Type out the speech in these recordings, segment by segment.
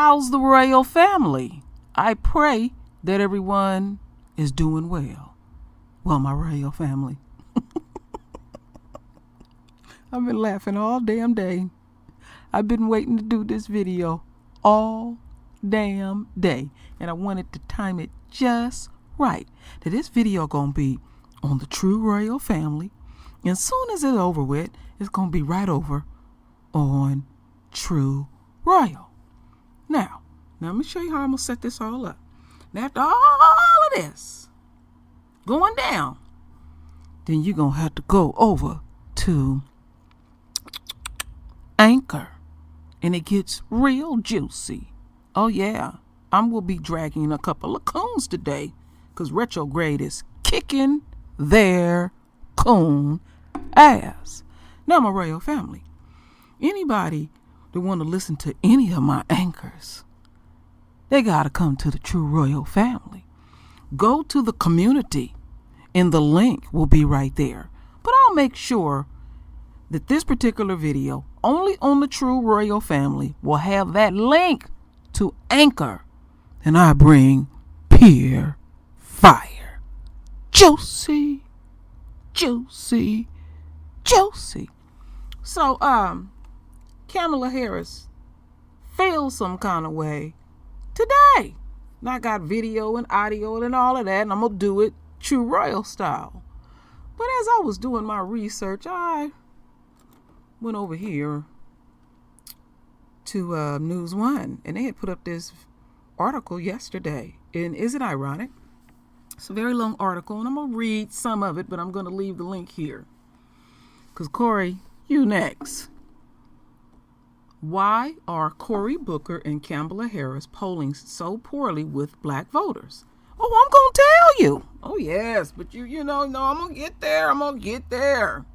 How's the royal family? I pray that everyone is doing well. Well, my royal family. I've been laughing all damn day. I've been waiting to do this video all damn day. And I wanted to time it just right. That this video gonna be on the true royal family. And as soon as it's over with, it's gonna be right over on True Royal. Now let me show you how I'm gonna set this all up. Now after all of this going down, then you're gonna have to go over to Anchor, and it gets real juicy. Oh yeah, I'm gonna be dragging a couple of coons today, cause retrograde is kicking their coon ass. Now, my royal family, anybody that want to listen to any of my anchors, they gotta come to the True Royal family. Go to the community, and the link will be right there. But I'll make sure that this particular video, only on the True Royal family, will have that link to Anchor. And I bring pure fire. Juicy, juicy, juicy. So, Kamala Harris feels some kind of way today. And I got video and audio and all of that, and I'm going to do it True Royal style. But as I was doing my research, I went over here to News One, and they had put up this article yesterday. And is it ironic? It's a very long article, and I'm going to read some of it, but I'm going to leave the link here. Because, Corey, you next. Why are Cory Booker and Kamala Harris polling so poorly with black voters? Oh, I'm going to tell you. Oh, yes, but you know, no, I'm going to get there. I'm going to get there.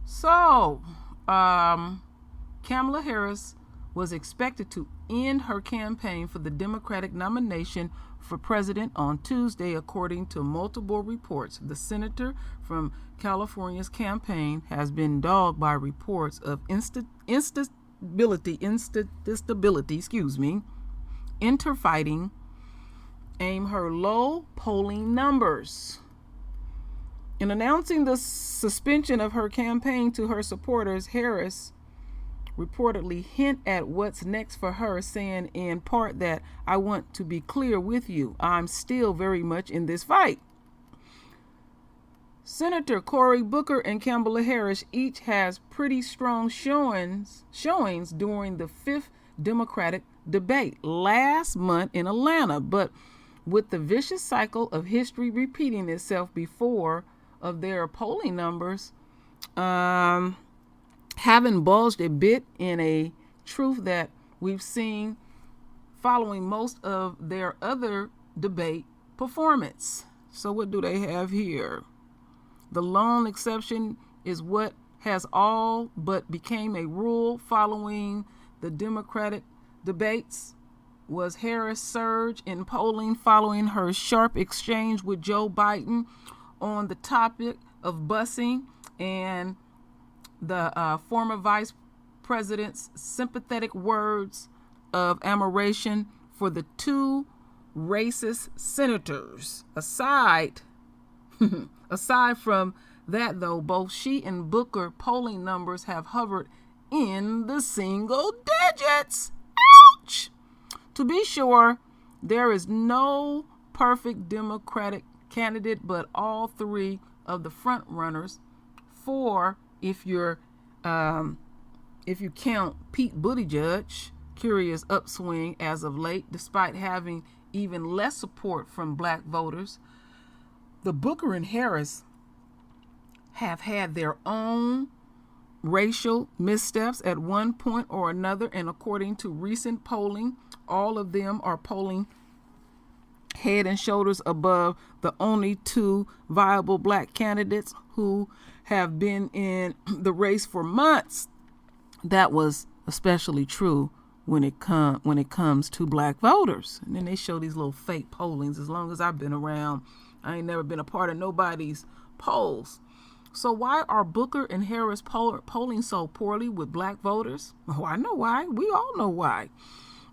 So, Kamala Harris was expected to end her campaign for the Democratic nomination for president on Tuesday, according to multiple reports. The senator from California's campaign has been dogged by reports of instability, interfighting, aim her low polling numbers. In announcing the suspension of her campaign to her supporters, Harris reportedly hint at what's next for her, saying in part that I want to be clear with you, I'm still very much in this fight. Senator Cory Booker and Kamala Harris each has pretty strong showings during the 5th Democratic debate last month in Atlanta, but with the vicious cycle of history repeating itself before of their polling numbers having bulged a bit in a truth that we've seen following most of their other debate performance. So what do they have here? The lone exception is what has all but became a rule following the Democratic debates was Harris' surge in polling following her sharp exchange with Joe Biden on the topic of busing and the former vice president's sympathetic words of admiration for the two racist senators. Aside from that, though, both she and Booker polling numbers have hovered in the single digits. Ouch! To be sure, there is no perfect Democratic candidate, but all three of the front runners, four if you count Pete Buttigieg, curious upswing as of late, despite having even less support from black voters. The Booker and Harris have had their own racial missteps at one point or another, and according to recent polling, all of them are polling head and shoulders above the only two viable black candidates who have been in the race for months. That was especially true when it comes to black voters. And then they show these little fake pollings. As long as I've been around, I ain't never been a part of nobody's polls. So why are Booker and Harris polling so poorly with black voters? Oh, I know why. We all know why.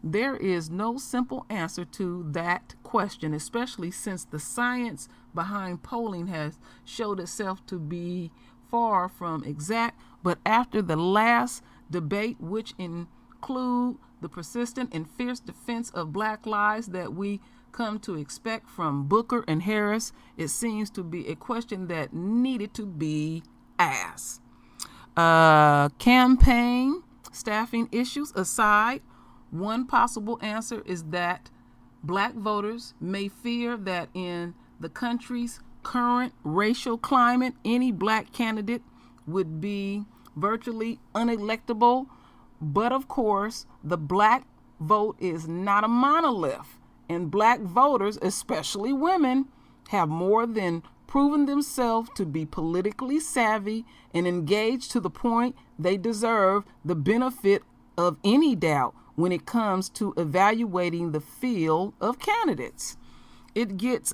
There is no simple answer to that question, especially since the science behind polling has showed itself to be far from exact. But after the last debate, which include the persistent and fierce defense of black lives that we come to expect from Booker and Harris, it seems to be a question that needed to be asked. Campaign staffing issues aside, one possible answer is that black voters may fear that in the country's current racial climate, any black candidate would be virtually unelectable. But of course, the black vote is not a monolith, and black voters, especially women, have more than proven themselves to be politically savvy and engaged to the point they deserve the benefit of any doubt when it comes to evaluating the field of candidates. It gets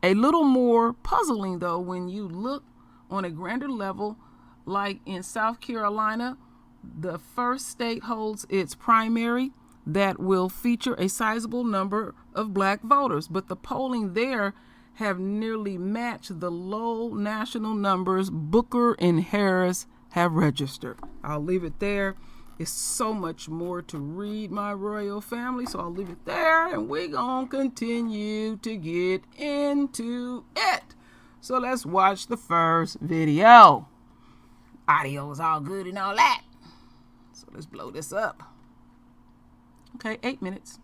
a little more puzzling, though, when you look on a grander level, like in South Carolina, the first state holds its primary that will feature a sizable number of black voters, but the polling there have nearly matched the low national numbers Booker and Harris have registered. I'll leave it there. It's so much more to read, my royal family, so I'll leave it there, and we're going to continue to get into it. So let's watch the first video. Audio is all good and all that. So let's blow this up. Okay, 8 minutes.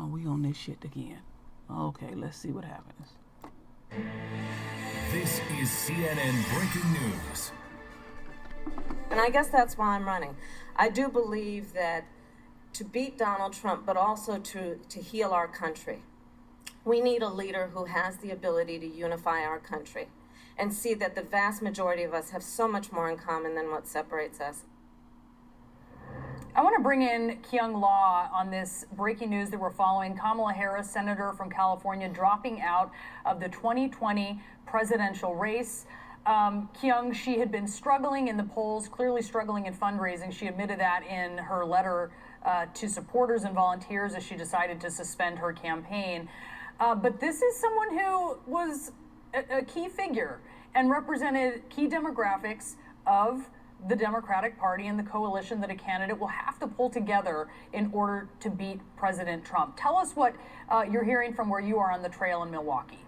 Oh, we on this shit again. Okay, let's see what happens. This is CNN Breaking News. And I guess that's why I'm running. I do believe that to beat Donald Trump, but also to heal our country, we need a leader who has the ability to unify our country and see that the vast majority of us have so much more in common than what separates us. I want to bring in Kyung Law on this breaking news that we're following. Kamala Harris, senator from California, dropping out of the 2020 presidential race. Kyung, she had been struggling in the polls, clearly struggling in fundraising. She admitted that in her letter to supporters and volunteers as she decided to suspend her campaign. But this is someone who was a key figure and represented key demographics of the Democratic Party and the coalition that a candidate will have to pull together in order to beat President Trump. Tell us what you're hearing from where you are on the trail in Milwaukee.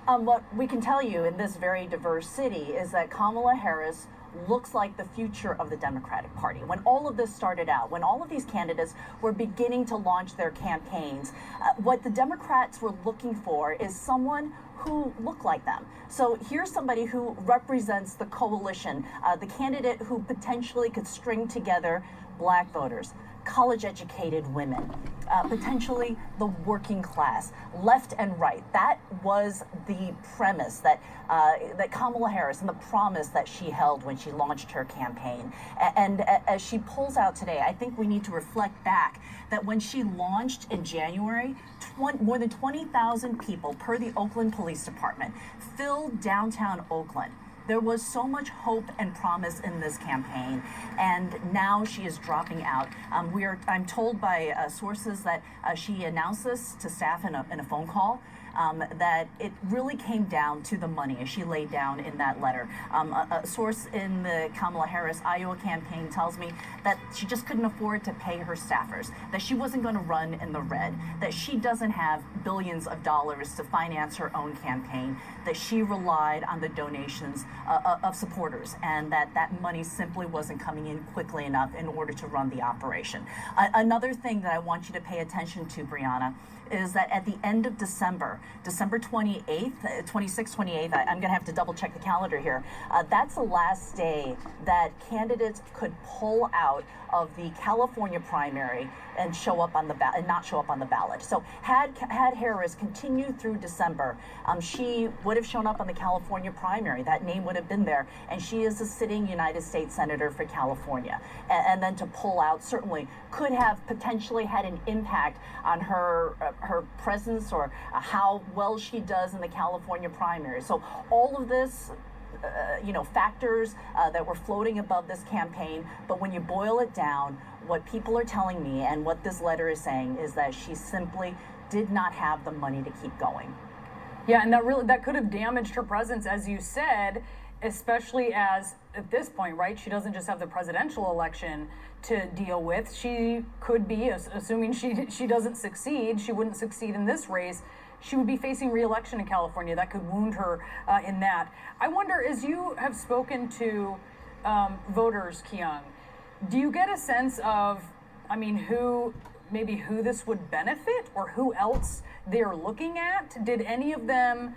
What we can tell you in this very diverse city is that Kamala Harris looks like the future of the Democratic Party. When all of this started out, when all of these candidates were beginning to launch their campaigns, what the Democrats were looking for is someone who looked like them. So here's somebody who represents the coalition, the candidate who potentially could string together black voters, college-educated women, potentially the working class, left and right. That was the premise that Kamala Harris and the promise that she held when she launched her campaign. And as she pulls out today, I think we need to reflect back that when she launched in January, more than 20,000 people, per the Oakland Police Department, filled downtown Oakland. There was so much hope and promise in this campaign, and now she is dropping out. I'm told by sources that she announced this to staff in a phone call, that it really came down to the money, as she laid down in that letter. A source in the Kamala Harris Iowa campaign tells me that she just couldn't afford to pay her staffers, that she wasn't going to run in the red, that she doesn't have billions of dollars to finance her own campaign, that she relied on the donations of supporters, and that money simply wasn't coming in quickly enough in order to run the operation. Another thing that I want you to pay attention to, Brianna, is that at the end of December 28th, 26th, 28th, I'm going to have to double check the calendar here. That's the last day that candidates could pull out of the California primary and show up on the ballot and not show up on the ballot. So had Harris continued through December, she would have shown up on the California primary. That name would have been there, and she is a sitting United States Senator for California. And then to pull out certainly could have potentially had an impact on her presence or how well she does in the California primary. So all of this factors that were floating above this campaign. But when you boil it down, what people are telling me and what this letter is saying is that she simply did not have the money to keep going. Yeah, and that could have damaged her presence, as you said, especially as at this point, right? She doesn't just have the presidential election to deal with. She could be, assuming she doesn't succeed, she wouldn't succeed in this race. She would be facing re-election in California. That could wound her in that. I wonder, as you have spoken to voters, Kyung, do you get a sense of, who this would benefit or who else they're looking at? Did any of them,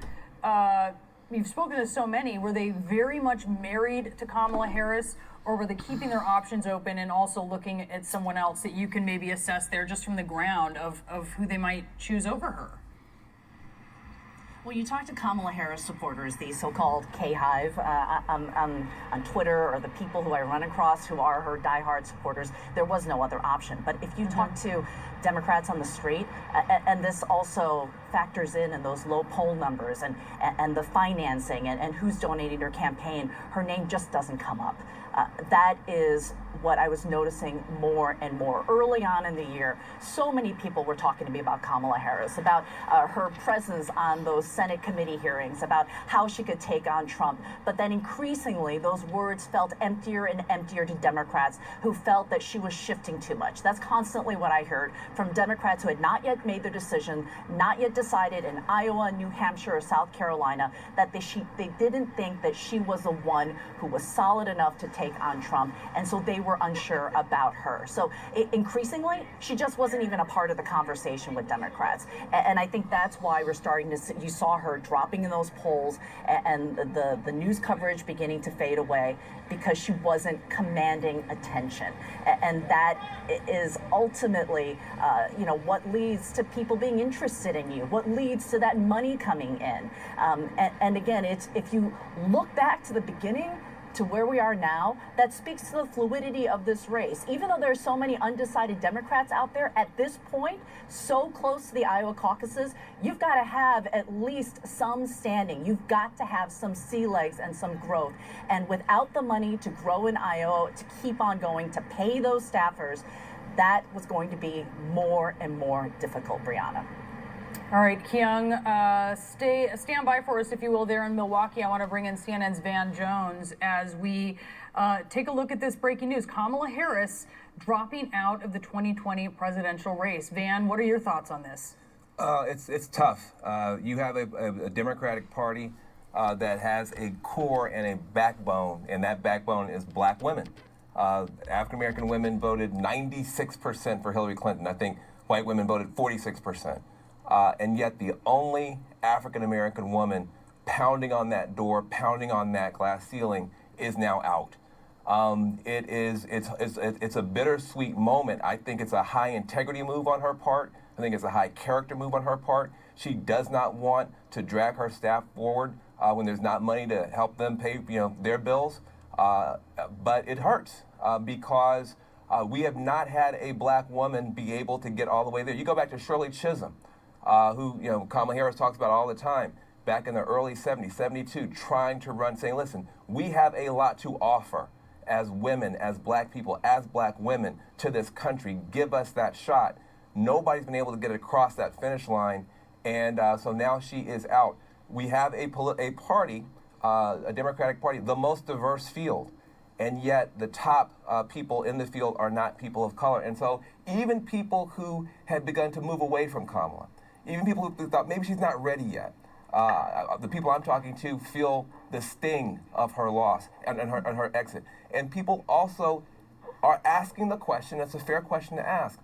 you've spoken to so many, were they very much married to Kamala Harris, or were they keeping their options open and also looking at someone else that you can maybe assess there just from the ground of who they might choose over her? Well, you talk to Kamala Harris supporters, the so-called K-Hive on Twitter, or the people who I run across who are her diehard supporters, there was no other option. But if you talk to Democrats on the street, and this also factors in those low poll numbers and the financing and who's donating her campaign, her name just doesn't come up. That is what I was noticing more and more. Early on in the year, so many people were talking to me about Kamala Harris, about her presence on those Senate committee hearings, about how she could take on Trump. But then increasingly, those words felt emptier and emptier to Democrats who felt that she was shifting too much. That's constantly what I heard from Democrats who had not yet made their decision, not yet decided in Iowa, New Hampshire, or South Carolina, that they didn't think that she was the one who was solid enough to take on Trump, and so they were unsure about her. So increasingly, she just wasn't even a part of the conversation with Democrats, and I think that's why we're starting to see, you saw her dropping in those polls and the news coverage beginning to fade away because she wasn't commanding attention, and that is ultimately what leads to people being interested in you, what leads to that money coming in, and again, it's if you look back to the beginning to where we are now, that speaks to the fluidity of this race. Even though there's so many undecided Democrats out there at this point, so close to the Iowa caucuses, you've got to have at least some standing. You've got to have some sea legs and some growth. And without the money to grow in Iowa, to keep on going, to pay those staffers, that was going to be more and more difficult, Brianna. All right, Kyung, stand by for us, if you will, there in Milwaukee. I want to bring in CNN's Van Jones as we take a look at this breaking news. Kamala Harris dropping out of the 2020 presidential race. Van, what are your thoughts on this? It's tough. You have a Democratic Party that has a core and a backbone, and that backbone is black women. African-American women voted 96% for Hillary Clinton. I think white women voted 46%. And yet the only African-American woman pounding on that door, pounding on that glass ceiling, is now out. It's a bittersweet moment. I think it's a high integrity move on her part. I think it's a high character move on her part. She does not want to drag her staff forward when there's not money to help them pay their bills. But it hurts because we have not had a black woman be able to get all the way there. You go back to Shirley Chisholm, who Kamala Harris talks about all the time, back in the early 70s, 72, trying to run, saying, listen, we have a lot to offer as women, as black people, as black women to this country. Give us that shot. Nobody's been able to get across that finish line, and so now she is out. We have a party, a Democratic Party, the most diverse field, and yet the top people in the field are not people of color. And so even people who had begun to move away from Kamala, even people who thought maybe she's not ready yet, the people I'm talking to feel the sting of her loss and her exit. And people also are asking the question, it's a fair question to ask.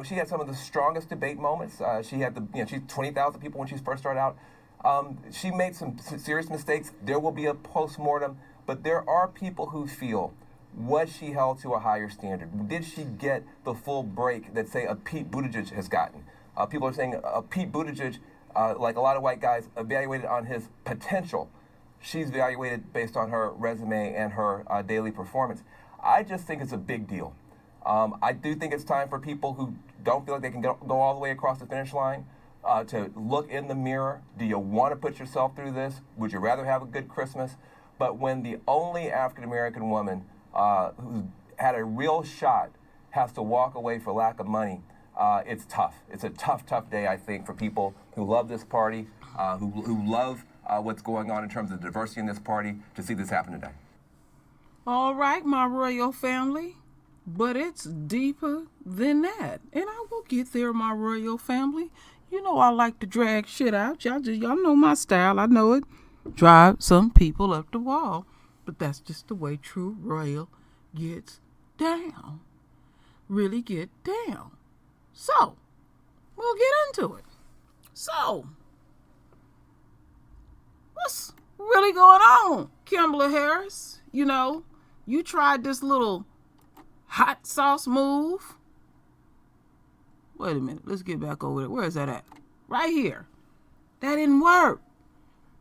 She had some of the strongest debate moments. She had she's 20,000 people when she first started out. She made some serious mistakes. There will be a postmortem, but there are people who feel, was she held to a higher standard? Did she get the full break that, say, a Pete Buttigieg has gotten? People are saying Pete Buttigieg, like a lot of white guys, evaluated on his potential. She's evaluated based on her resume and her daily performance. I just think it's a big deal. I do think it's time for people who don't feel like they can go all the way across the finish line, to look in the mirror. Do you want to put yourself through this? Would you rather have a good Christmas? But when the only African-American woman who's had a real shot has to walk away for lack of money, it's tough. It's a tough, tough day, I think, for people who love this party, who love what's going on in terms of diversity in this party, to see this happen today. All right, my royal family, but it's deeper than that. And I will get there, my royal family. You know I like to drag shit out. Y'all know my style. I know it. Drive some people up the wall. But that's just the way true royal gets down. Really get down. So, we'll get into it. So, what's really going on, Kamala Harris? You know, you tried this little hot sauce move. Wait a minute. Let's get back over there. Where is that at? Right here. That didn't work.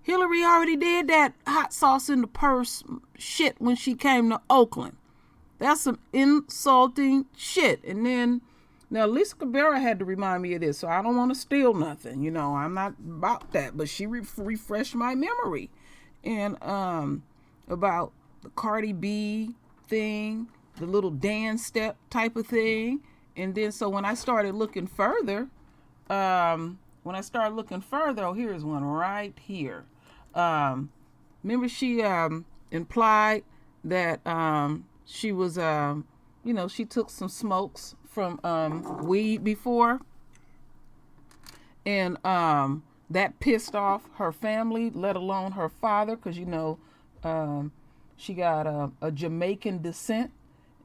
Hillary already did that hot sauce in the purse shit when she came to Oakland. That's some insulting shit. And then, now Lisa Cabrera had to remind me of this, so I don't want to steal nothing. You know, I'm not about that. But she refreshed my memory. And about the Cardi B thing, the little dance step type of thing. And then so when I started looking further, oh, here's one right here. Remember she implied that she was, she took some smokes from weed before. And that pissed off her family, let alone her father, because, she got a Jamaican descent.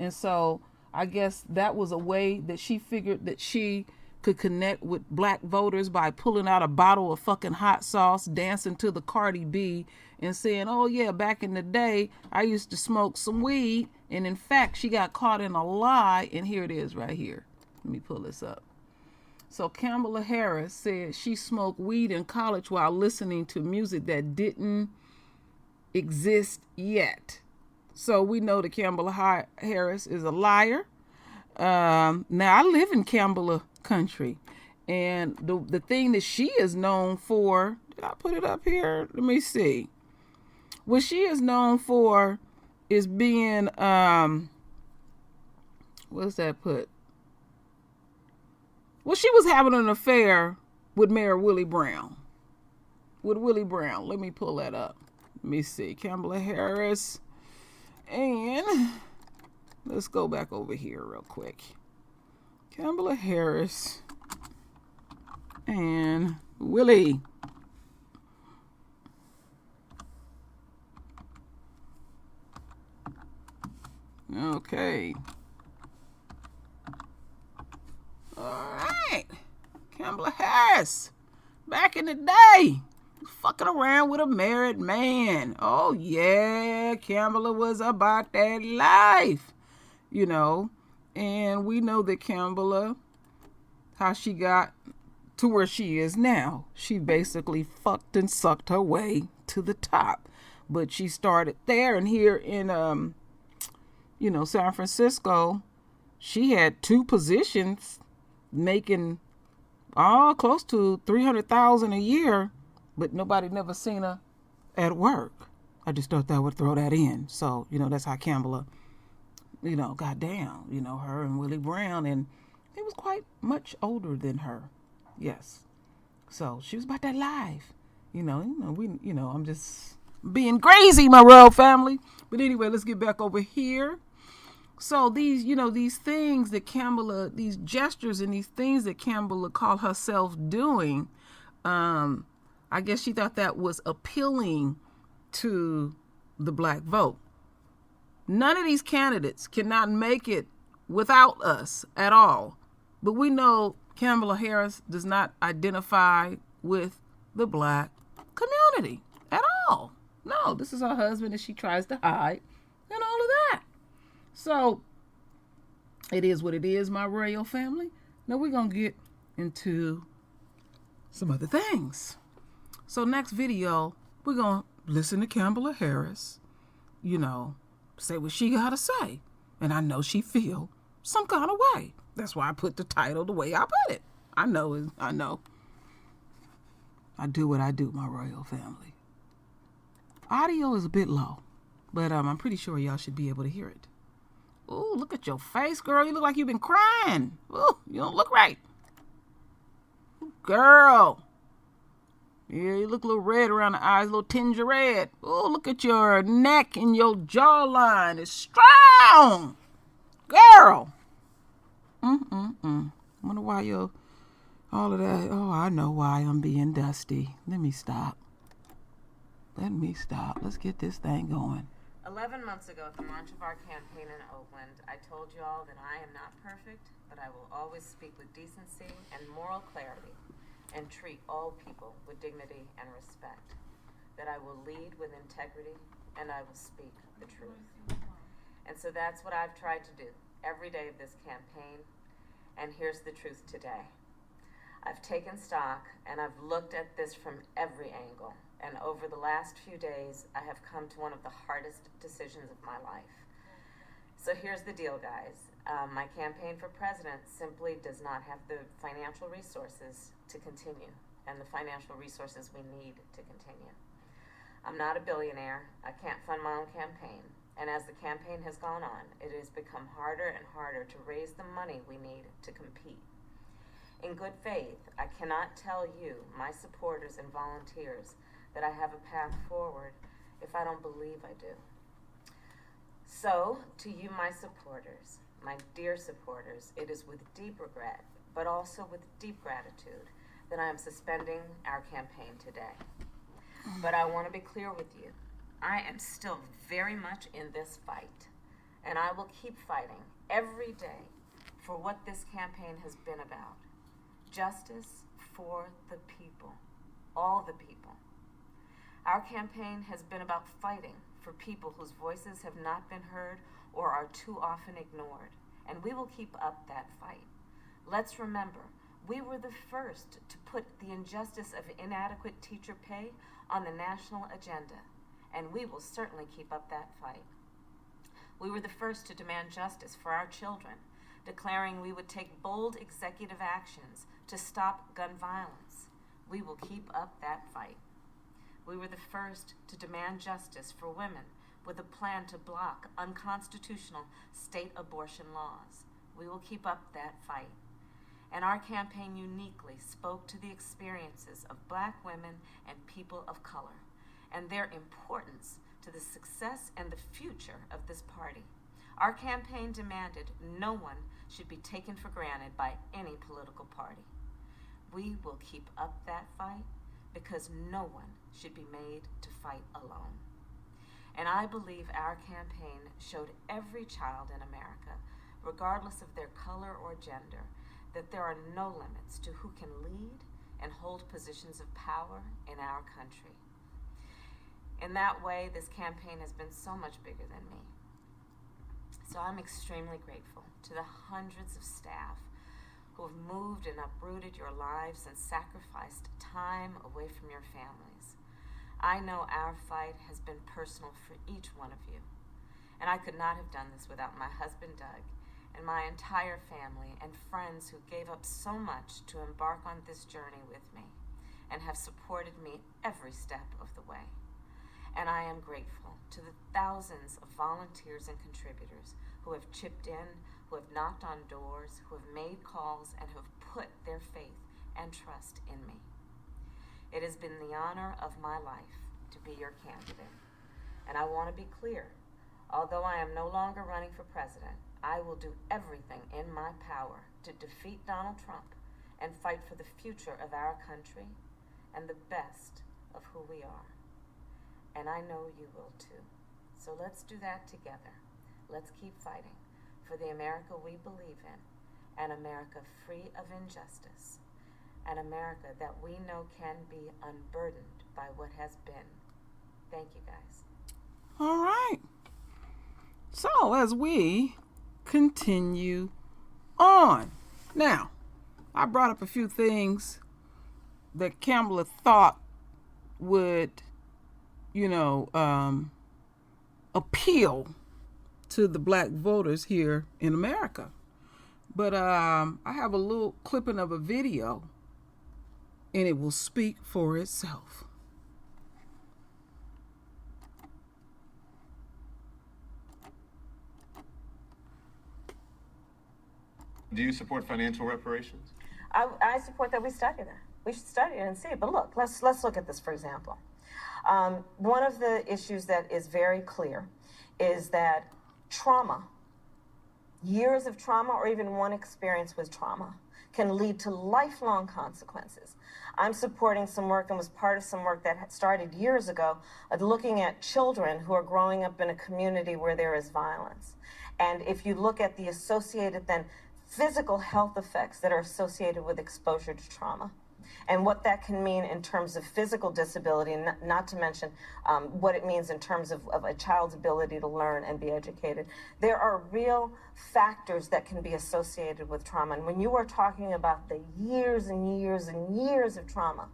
And so I guess that was a way that she figured that she could connect with black voters by pulling out a bottle of fucking hot sauce, dancing to the Cardi B, and saying, oh yeah, back in the day, I used to smoke some weed. And in fact, she got caught in a lie. And here it is right here. Let me pull this up. So Kamala Harris said she smoked weed in college while listening to music that didn't exist yet. So we know that Kamala Harris is a liar. Now I live in Kamala country, and the thing that she is known for, did I put it up here? Let me see. What she is known for is being what's that put? Well, she was having an affair with Mayor Willie Brown. With Willie Brown. Let me pull that up. Let me see. Kamala Harris. And let's go back over here real quick. Kamala Harris and Willie. Okay. All right. Kamala Harris. Back in the day, fucking around with a married man. Oh, yeah. Kamala was about that life. And we know that Kamala, how she got to where she is now. She basically fucked and sucked her way to the top. But she started there, and here in, San Francisco, she had 2 positions making close to $300,000 a year, but nobody never seen her at work. I just thought that would throw that in. So, that's how Kamala, got down, her and Willie Brown, and he was quite much older than her. Yes. So she was about that life. I'm just being crazy, my royal family. But anyway, let's get back over here. So these, these things that Kamala, these gestures and these things that Kamala called herself doing, I guess she thought that was appealing to the black vote. None of these candidates cannot make it without us at all. But we know Kamala Harris does not identify with the black community at all. No, this is her husband that she tries to hide and all of that. So it is what it is, my royal family. Now we're going to get into some other things. So next video, we're going to listen to Kamala Harris, say what she got to say. And I know she feel some kind of way. That's why I put the title the way I put it. I know. I do what I do, my royal family. Audio is a bit low, but I'm pretty sure y'all should be able to hear it. Ooh, look at your face, girl. You look like you've been crying. Ooh, you don't look right. Girl. Yeah, you look a little red around the eyes, a little tinge of red. Ooh, look at your neck and your jawline. It's strong. Girl. Wonder why you're all of that. Oh, I know why I'm being dusty. Let me stop. Let's get this thing going. 11 months ago, at the launch of our campaign in Oakland, I told you all that I am not perfect, but I will always speak with decency and moral clarity and treat all people with dignity and respect, that I will lead with integrity and I will speak the truth. And so that's what I've tried to do every day of this campaign, and here's the truth today. I've taken stock and I've looked at this from every angle. And over the last few days, I have come to one of the hardest decisions of my life. So here's the deal, guys. My campaign for president simply does not have the financial resources to continue, and the financial resources we need to continue. I'm not a billionaire. I can't fund my own campaign. And as the campaign has gone on, it has become harder and harder to raise the money we need to compete. In good faith, I cannot tell you, my supporters and volunteers, that I have a path forward if I don't believe I do. So, to you, my supporters, my dear supporters, it is with deep regret, but also with deep gratitude, that I am suspending our campaign today. But I want to be clear with you. I am still very much in this fight, and I will keep fighting every day for what this campaign has been about. Justice for the people, all the people. Our campaign has been about fighting for people whose voices have not been heard or are too often ignored, and we will keep up that fight. Let's remember, we were the first to put the injustice of inadequate teacher pay on the national agenda, and we will certainly keep up that fight. We were the first to demand justice for our children, declaring we would take bold executive actions to stop gun violence. We will keep up that fight. We were the first to demand justice for women with a plan to block unconstitutional state abortion laws. We will keep up that fight. And our campaign uniquely spoke to the experiences of Black women and people of color, and their importance to the success and the future of this party. Our campaign demanded no one should be taken for granted by any political party. We will keep up that fight because no one should be made to fight alone. And I believe our campaign showed every child in America, regardless of their color or gender, that there are no limits to who can lead and hold positions of power in our country. In that way, this campaign has been so much bigger than me. So I'm extremely grateful to the hundreds of staff who have moved and uprooted your lives and sacrificed time away from your families. I know our fight has been personal for each one of you, and I could not have done this without my husband, Doug, and my entire family and friends who gave up so much to embark on this journey with me and have supported me every step of the way. And I am grateful to the thousands of volunteers and contributors who have chipped in, who have knocked on doors, who have made calls, and who have put their faith and trust in me. It has been the honor of my life to be your candidate. And I want to be clear, although I am no longer running for president, I will do everything in my power to defeat Donald Trump and fight for the future of our country and the best of who we are. And I know you will too. So let's do that together. Let's keep fighting for the America we believe in, an America free of injustice, an America that we know can be unburdened by what has been. Thank you, guys. All right. So as we continue on. Now, I brought up a few things that Kamala thought would, appeal to the Black voters here in America. But I have a little clipping of a video and it will speak for itself. Do you support financial reparations? I support that we study that. We should study it and see it. But look, let's look at this, for example. One of the issues that is very clear is that trauma, years of trauma or even one experience with trauma, can lead to lifelong consequences. I'm supporting some work and was part of some work that had started years ago of looking at children who are growing up in a community where there is violence. And if you look at the associated then physical health effects that are associated with exposure to trauma, and what that can mean in terms of physical disability, and not to mention what it means in terms of a child's ability to learn and be educated. There are real factors that can be associated with trauma. And when you are talking about the years and years and years of trauma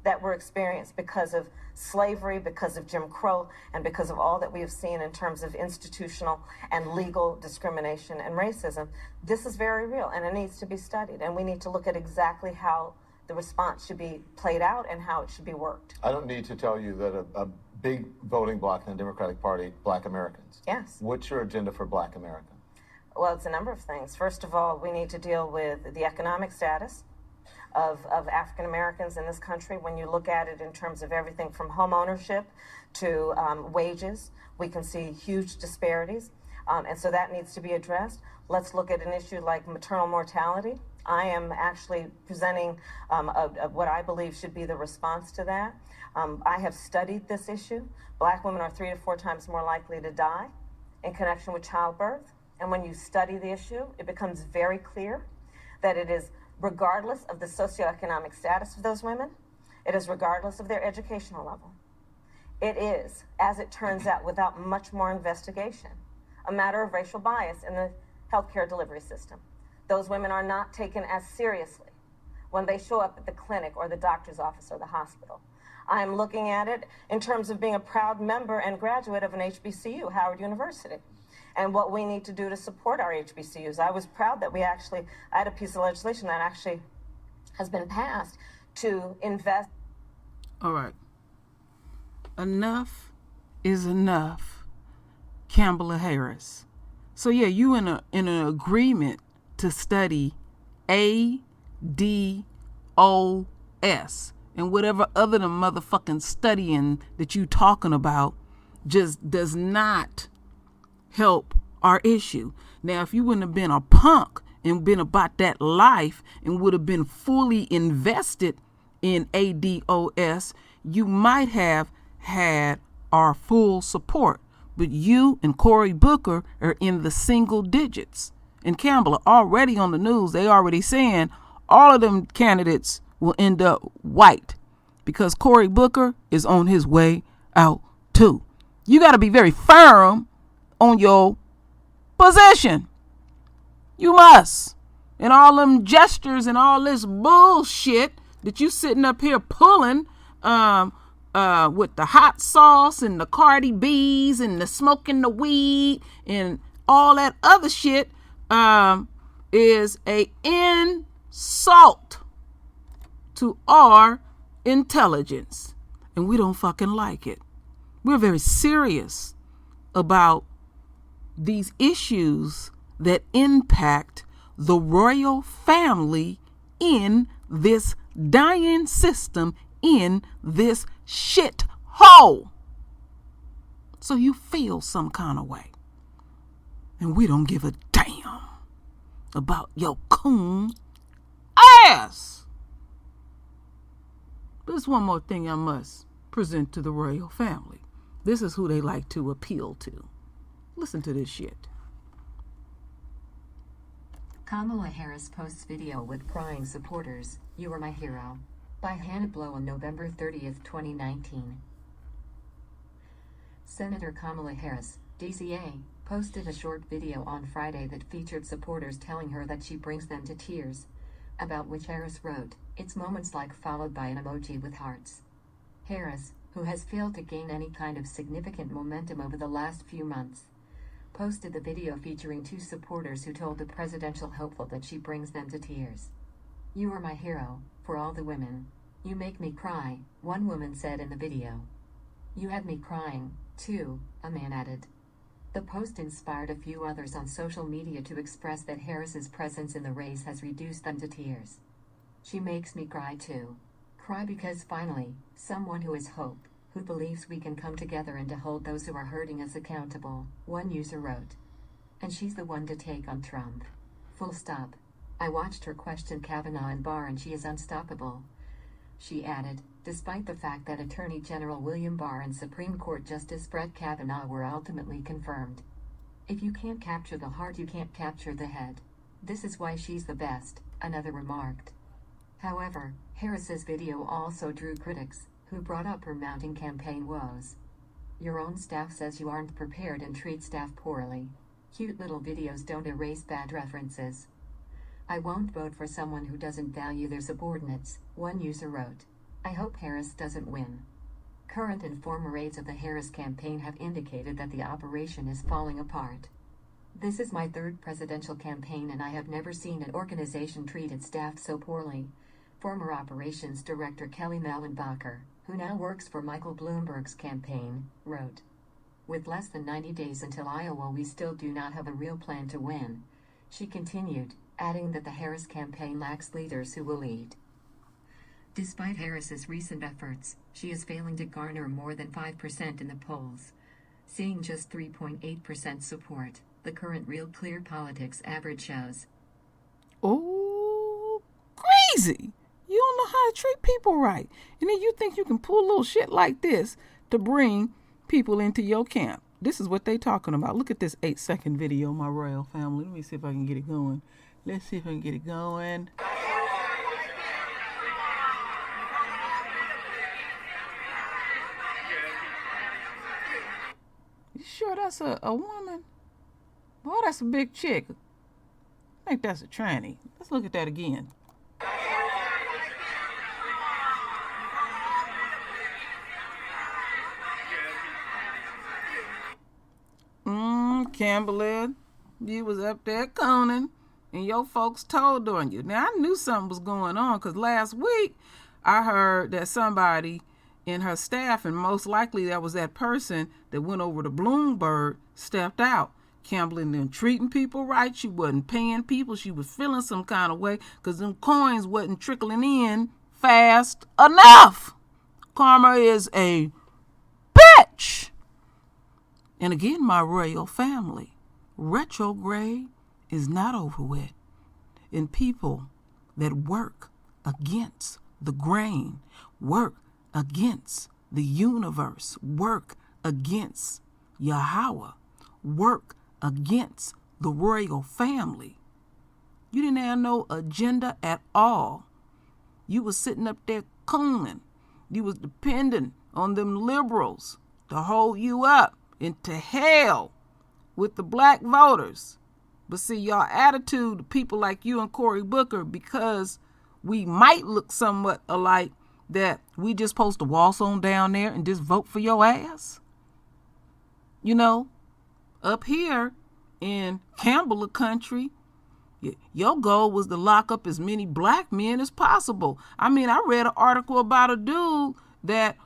that were experienced because of slavery, because of Jim Crow, and because of all that we have seen in terms of institutional and legal discrimination and racism, this is very real and it needs to be studied. And we need to look at exactly how the response should be played out and how it should be worked. I don't need to tell you that a big voting bloc in the Democratic Party, Black Americans. Yes. What's your agenda for Black America? Well, it's a number of things. First of all, we need to deal with the economic status of African Americans in this country. When you look at it in terms of everything from home ownership to wages, we can see huge disparities. And so that needs to be addressed. Let's look at an issue like maternal mortality. I am actually presenting what I believe should be the response to that. I have studied this issue. Black women are 3 to 4 times more likely to die in connection with childbirth. And when you study the issue, it becomes very clear that it is regardless of the socioeconomic status of those women, it is regardless of their educational level. It is, as it turns out, without much more investigation, a matter of racial bias in the healthcare delivery system. Those women are not taken as seriously when they show up at the clinic or the doctor's office or the hospital. I am looking at it in terms of being a proud member and graduate of an HBCU, Howard University, and what we need to do to support our HBCUs. I was proud that I had a piece of legislation that actually has been passed to invest. All right. Enough is enough, Kamala Harris. So yeah, you in an agreement to study ADOS and whatever other the motherfucking studying that you talking about just does not help our issue. Now, if you wouldn't have been a punk and been about that life and would have been fully invested in ADOS, you might have had our full support. But you and Cory Booker are in the single digits. And Kamala already on the news, they already saying all of them candidates will end up white because Cory Booker is on his way out too. You got to be very firm on your position. You must. And all them gestures and all this bullshit that you sitting up here pulling with the hot sauce and the Cardi B's and the smoking the weed and all that other shit is a insult to our intelligence. And we don't fucking like it. We're very serious about these issues that impact the royal family in this dying system, in this shit hole. So you feel some kind of way. And we don't give a damn about your coon ass. There's one more thing I must present to the royal family. This is who they like to appeal to. Listen to this shit. Kamala Harris posts video with crying supporters, "You Are My Hero," by Hannah Blow on November 30th, 2019. Senator Kamala Harris, DCA, posted a short video on Friday that featured supporters telling her that she brings them to tears, about which Harris wrote, "It's moments like," followed by an emoji with hearts. Harris, who has failed to gain any kind of significant momentum over the last few months, posted the video featuring 2 supporters who told the presidential hopeful that she brings them to tears. "You are my hero, for all the women You make me cry, one woman said in the video. You had me crying, too, a man added. The post inspired a few others on social media to express that Harris's presence in the race has reduced them to tears. She makes me cry too. Cry because finally, someone who is hope, who believes we can come together and to hold those who are hurting us accountable, one user wrote. And she's the one to take on Trump. Full stop. I watched her question Kavanaugh in Barr and she is unstoppable. She added, despite the fact that Attorney General William Barr and Supreme Court Justice Brett Kavanaugh were ultimately confirmed. If you can't capture the heart, you can't capture the head. This is why she's the best, another remarked. However, Harris's video also drew critics, who brought up her mounting campaign woes. Your own staff says you aren't prepared and treat staff poorly. Cute little videos don't erase bad references. I won't vote for someone who doesn't value their subordinates, one user wrote. I hope Harris doesn't win. Current and former aides of the Harris campaign have indicated that the operation is falling apart. This is my third presidential campaign and I have never seen an organization treat its staff so poorly. Former operations director Kelly Mallenbacher, who now works for Michael Bloomberg's campaign, wrote. With less than 90 days until Iowa, we still do not have a real plan to win. She continued, adding that the Harris campaign lacks leaders who will lead. Despite Harris's recent efforts, she is failing to garner more than 5% in the polls, seeing just 3.8% support, the current Real Clear Politics average shows. Oh, crazy! You don't know how to treat people right. And then you think you can pull a little shit like this to bring people into your camp. This is what they talking about. Look at this 8-second video, my royal family. Let me see if I can get it going. Let's see if I can get it going. You sure that's a woman? Boy, that's a big chick. I think that's a tranny. Let's look at that again. Kamala, you was up there coning, and your folks told on you. Now, I knew something was going on, because last week I heard that somebody in her staff, and most likely that was that person that went over to Bloomberg, stepped out. Kamala then treating people right. She wasn't paying people. She was feeling some kind of way because them coins wasn't trickling in fast enough. Karma is a bitch. And again, my royal family, retrograde is not over with. And people that work against the grain, work against the universe, work against Yahweh, work against the royal family. You didn't have no agenda at all. You was sitting up there cooning. You was dependent on them liberals to hold you up into hell with the black voters. But see, y'all attitude to people like you and Cory Booker, because we might look somewhat alike, that we just supposed to waltz on down there and just vote for your ass. You know, up here in Kamala country, your goal was to lock up as many black men as possible. I mean, I read an article about a dude that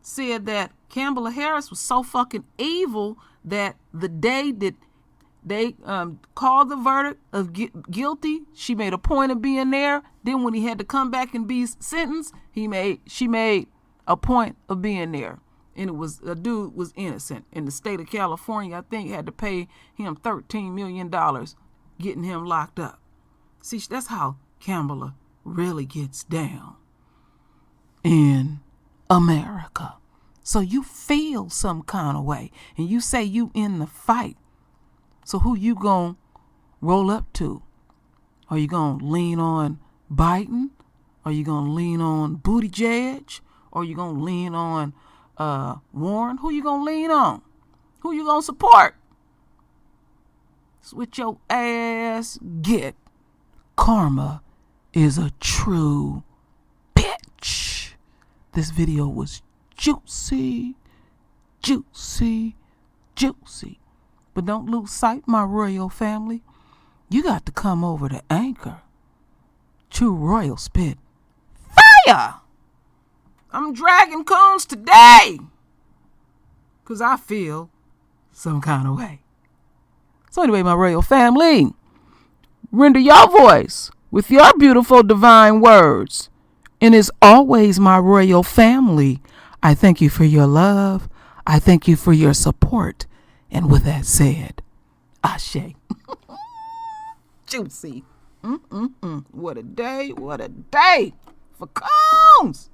said that Kamala Harris was so fucking evil that the day that they called the verdict of guilty, she made a point of being there. Then when he had to come back and be sentenced, she made a point of being there. And it was, a dude was innocent. In the state of California, I think, had to pay him $13 million getting him locked up. See, that's how Kamala really gets down in America. So you feel some kind of way, and you say you in the fight. So who you gonna roll up to? Are you gonna lean on Biden? Are you gonna lean on Buttigieg? Or are you gonna lean on Warren? Who you gonna lean on? Who you gonna support? It's what your ass get. Karma is a true bitch. This video was juicy, juicy, juicy. But don't lose sight, my royal family. You got to come over to Anchor. True Royal Spit. Fire! yeah, I'm dragging coons today. Because I feel some kind of way. So anyway, my royal family, render your voice with your beautiful divine words. And as always, my royal family, I thank you for your love. I thank you for your support. And with that said, Ashe. Juicy. What a day for coons.